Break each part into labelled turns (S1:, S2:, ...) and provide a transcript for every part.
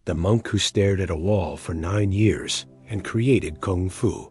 S1: the monk who stared at a wall for 9 years and created Kung Fu.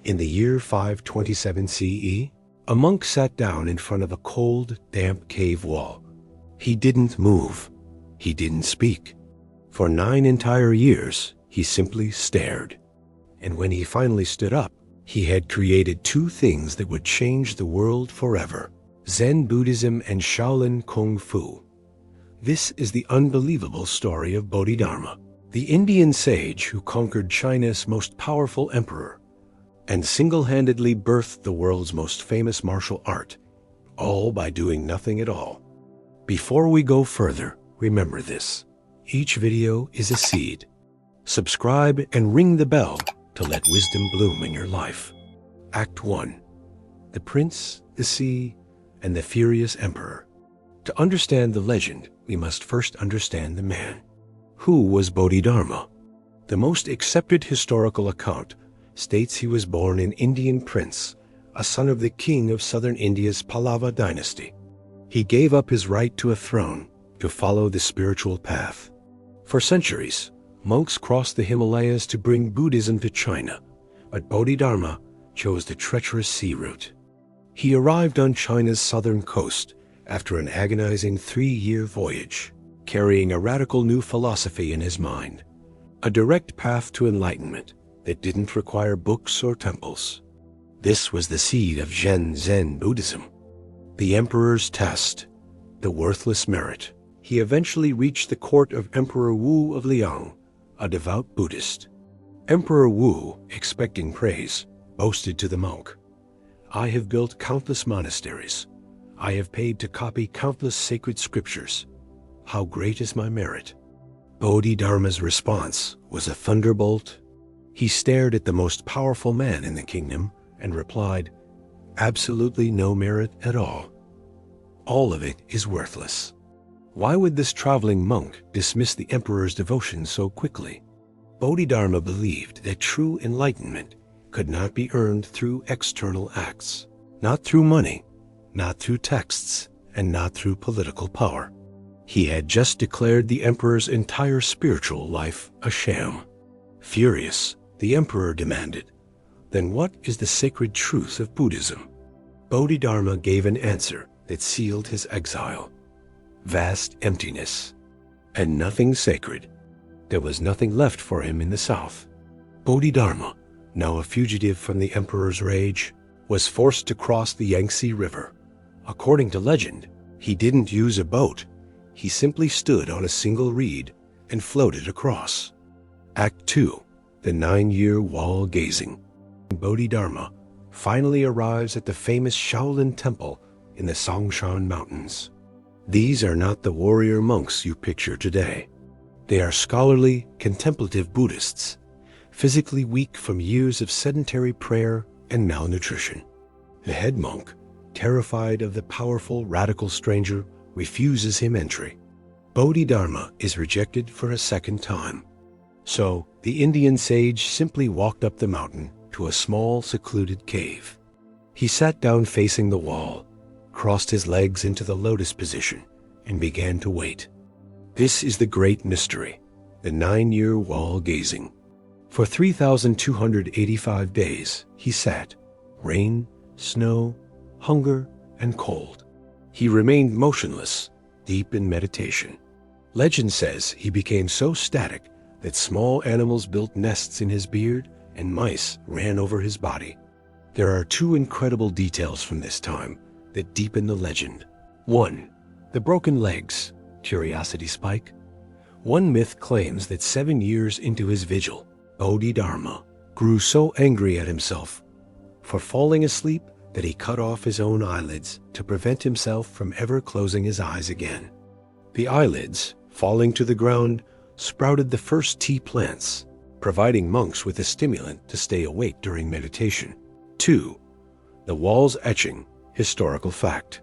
S1: In the year 527 CE, a monk sat down in front of a cold, damp cave wall. He didn't move. He didn't speak. For 9 entire years, he simply stared. And when he finally stood up, he had created 2 things that would change the world forever: Zen Buddhism and Shaolin Kung Fu. This is the unbelievable story of Bodhidharma, the Indian sage who conquered China's most powerful emperor and single-handedly birthed the world's most famous martial art, all by doing nothing at all. Before we go further, remember this: each video is a seed. Subscribe and ring the bell to let wisdom bloom in your life. Act 1. The Prince, the Sea, and the Furious Emperor. To understand the legend, we must first understand the man. Who was Bodhidharma? The most accepted historical account states he was born an Indian prince, a son of the king of southern India's Pallava dynasty. He gave up his right to a throne to follow the spiritual path. For centuries, monks crossed the Himalayas to bring Buddhism to China, but Bodhidharma chose the treacherous sea route. He arrived on China's southern coast after an agonizing 3-year voyage, carrying a radical new philosophy in his mind, a direct path to enlightenment that didn't require books or temples. This was the seed of Zen Buddhism. The emperor's test, the worthless merit. He eventually reached the court of Emperor Wu of Liang, a devout Buddhist. Emperor Wu, expecting praise, boasted to the monk, "I have built countless monasteries. I have paid to copy countless sacred scriptures. How great is my merit?" Bodhidharma's response was a thunderbolt. He stared at the most powerful man in the kingdom and replied, "Absolutely no merit at all. All of it is worthless." Why would this traveling monk dismiss the emperor's devotion so quickly? Bodhidharma believed that true enlightenment could not be earned through external acts, not through money, not through texts, and not through political power. He had just declared the emperor's entire spiritual life a sham. Furious, the emperor demanded, "Then what is the sacred truth of Buddhism?" Bodhidharma gave an answer that sealed his exile: vast emptiness, and nothing sacred. There was nothing left for him in the south. Bodhidharma, now a fugitive from the emperor's rage, was forced to cross the Yangtze River. According to legend, he didn't use a boat. He simply stood on a single reed and floated across. Act 2. The 9-year wall gazing. Bodhidharma finally arrives at the famous Shaolin Temple in the Songshan Mountains. These are not the warrior monks you picture today. They are scholarly, contemplative Buddhists, physically weak from years of sedentary prayer and malnutrition. The head monk, terrified of the powerful, radical stranger, refuses him entry. Bodhidharma is rejected for a second time. So, the Indian sage simply walked up the mountain to a small, secluded cave. He sat down facing the wall, crossed his legs into the lotus position, and began to wait. This is the great mystery, the 9-year wall gazing. For 3,285 days, he sat, rain, snow, hunger, and cold. He remained motionless, deep in meditation. Legend says he became so static that small animals built nests in his beard and mice ran over his body. There are 2 incredible details from this time that deepen the legend. 1. The broken legs, curiosity spike. One myth claims that 7 years into his vigil, Bodhidharma grew so angry at himself for falling asleep that he cut off his own eyelids to prevent himself from ever closing his eyes again. The eyelids, falling to the ground, sprouted the first tea plants, providing monks with a stimulant to stay awake during meditation. 2. The wall's etching, historical fact.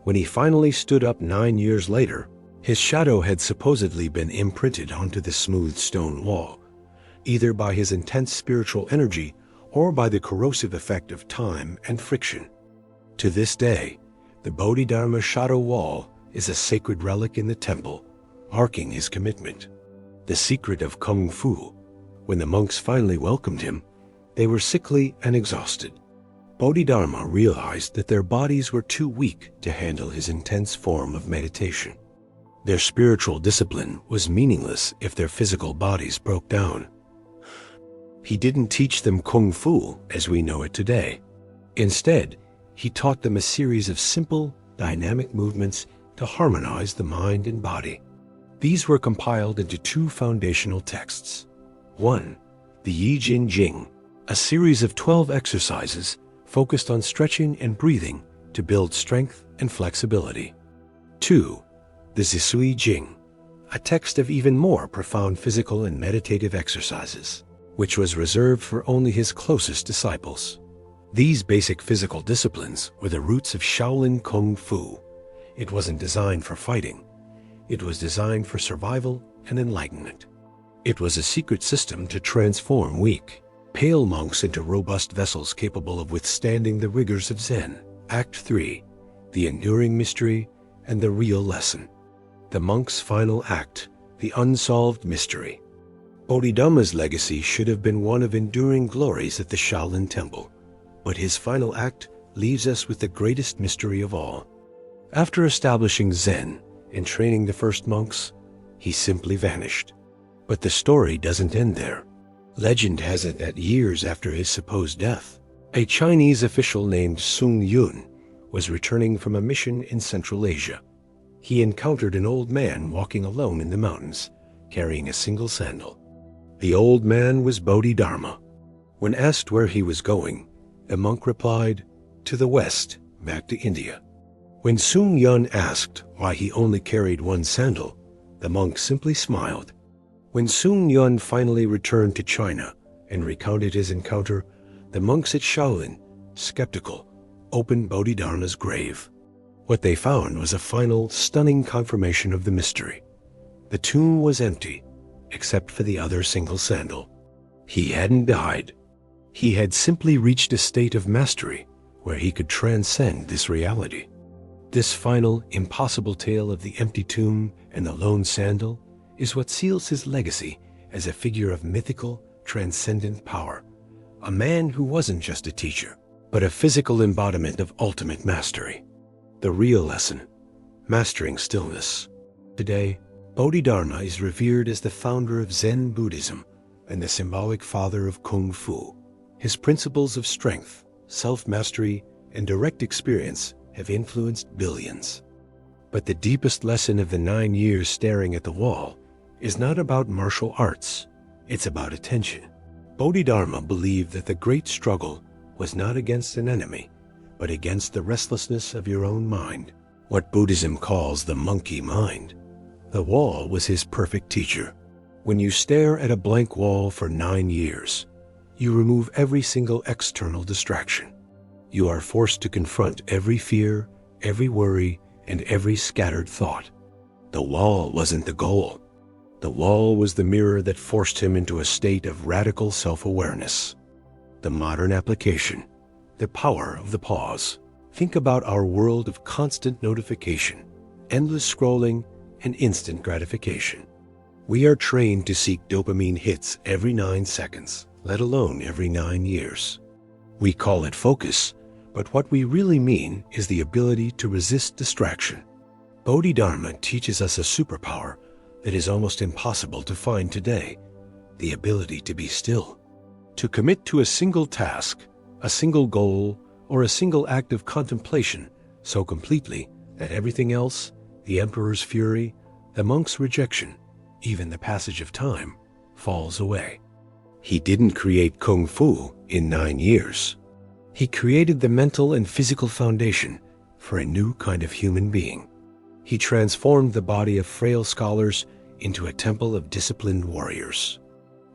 S1: When he finally stood up 9 years later, his shadow had supposedly been imprinted onto the smooth stone wall, either by his intense spiritual energy or by the corrosive effect of time and friction. To this day, the Bodhidharma shadow wall is a sacred relic in the temple, marking his commitment. the secret of Kung Fu. When the monks finally welcomed him, they were sickly and exhausted. Bodhidharma realized that their bodies were too weak to handle his intense form of meditation. Their spiritual discipline was meaningless if their physical bodies broke down. He didn't teach them Kung Fu as we know it today. Instead, he taught them a series of simple, dynamic movements to harmonize the mind and body. These were compiled into two foundational texts. 1. The Yi Jin Jing, a series of 12 exercises focused on stretching and breathing to build strength and flexibility. 2. The Zisui Jing, a text of even more profound physical and meditative exercises, which was reserved for only his closest disciples. These basic physical disciplines were the roots of Shaolin Kung Fu. It wasn't designed for fighting. It was designed for survival and enlightenment. It was a secret system to transform weak, pale monks into robust vessels capable of withstanding the rigors of Zen. Act 3. The Enduring Mystery and the Real Lesson. The monk's final act, the unsolved mystery. Bodhidharma's legacy should have been one of enduring glories at the Shaolin Temple, but his final act leaves us with the greatest mystery of all. After establishing Zen and training the first monks, he simply vanished. But the story doesn't end there. Legend has it that years after his supposed death, a Chinese official named Sun Yun was returning from a mission in Central Asia. He encountered an old man walking alone in the mountains, carrying a single sandal. The old man was Bodhidharma. When asked where he was going, the monk replied, "To the west, back to India." When Sun Yun asked why he only carried one sandal, the monk simply smiled. When Sun Yun finally returned to China and recounted his encounter, the monks at Shaolin, skeptical, opened Bodhidharma's grave. What they found was a final, stunning confirmation of the mystery. The tomb was empty, except for the other single sandal. He hadn't died. He had simply reached a state of mastery where he could transcend this reality. This final, impossible tale of the empty tomb and the lone sandal is what seals his legacy as a figure of mythical, transcendent power. A man who wasn't just a teacher, but a physical embodiment of ultimate mastery. The real lesson: mastering stillness. Today, Bodhidharma is revered as the founder of Zen Buddhism and the symbolic father of Kung Fu. His principles of strength, self-mastery, and direct experience have influenced billions. But the deepest lesson of the 9 years staring at the wall is not about martial arts. It's about attention. Bodhidharma believed that the great struggle was not against an enemy, but against the restlessness of your own mind, what Buddhism calls the monkey mind. The wall was his perfect teacher. When you stare at a blank wall for 9 years, you remove every single external distraction. You are forced to confront every fear, every worry, and every scattered thought. The wall wasn't the goal. The wall was the mirror that forced him into a state of radical self-awareness. The modern application: the power of the pause. Think about our world of constant notification, endless scrolling, and instant gratification. We are trained to seek dopamine hits every 9 seconds, let alone every 9 years. We call it focus, but what we really mean is the ability to resist distraction. Bodhidharma teaches us a superpower that is almost impossible to find today: the ability to be still. To commit to a single task, a single goal, or a single act of contemplation so completely that everything else, the emperor's fury, the monk's rejection, even the passage of time, falls away. He didn't create Kung Fu in 9 years. He created the mental and physical foundation for a new kind of human being. He transformed the body of frail scholars into a temple of disciplined warriors.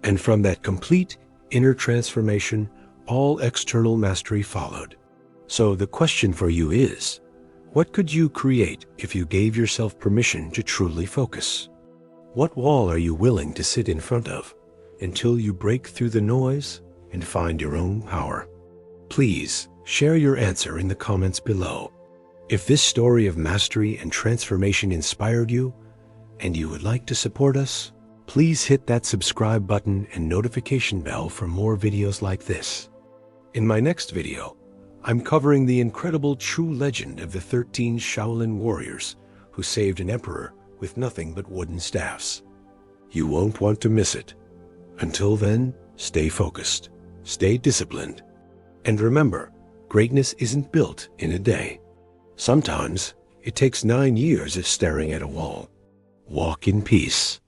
S1: And from that complete inner transformation, all external mastery followed. So the question for you is, what could you create if you gave yourself permission to truly focus? What wall are you willing to sit in front of until you break through the noise and find your own power? Please share your answer in the comments below. If this story of mastery and transformation inspired you, and you would like to support us, Please hit that subscribe button and notification bell for more videos like this. In my next video, I'm covering the incredible true legend of the 13 Shaolin warriors who saved an emperor with nothing but wooden staffs. You won't want to miss it. Until then, stay focused, stay disciplined, and remember, greatness isn't built in a day. Sometimes it takes 9 years of staring at a wall. Walk in peace.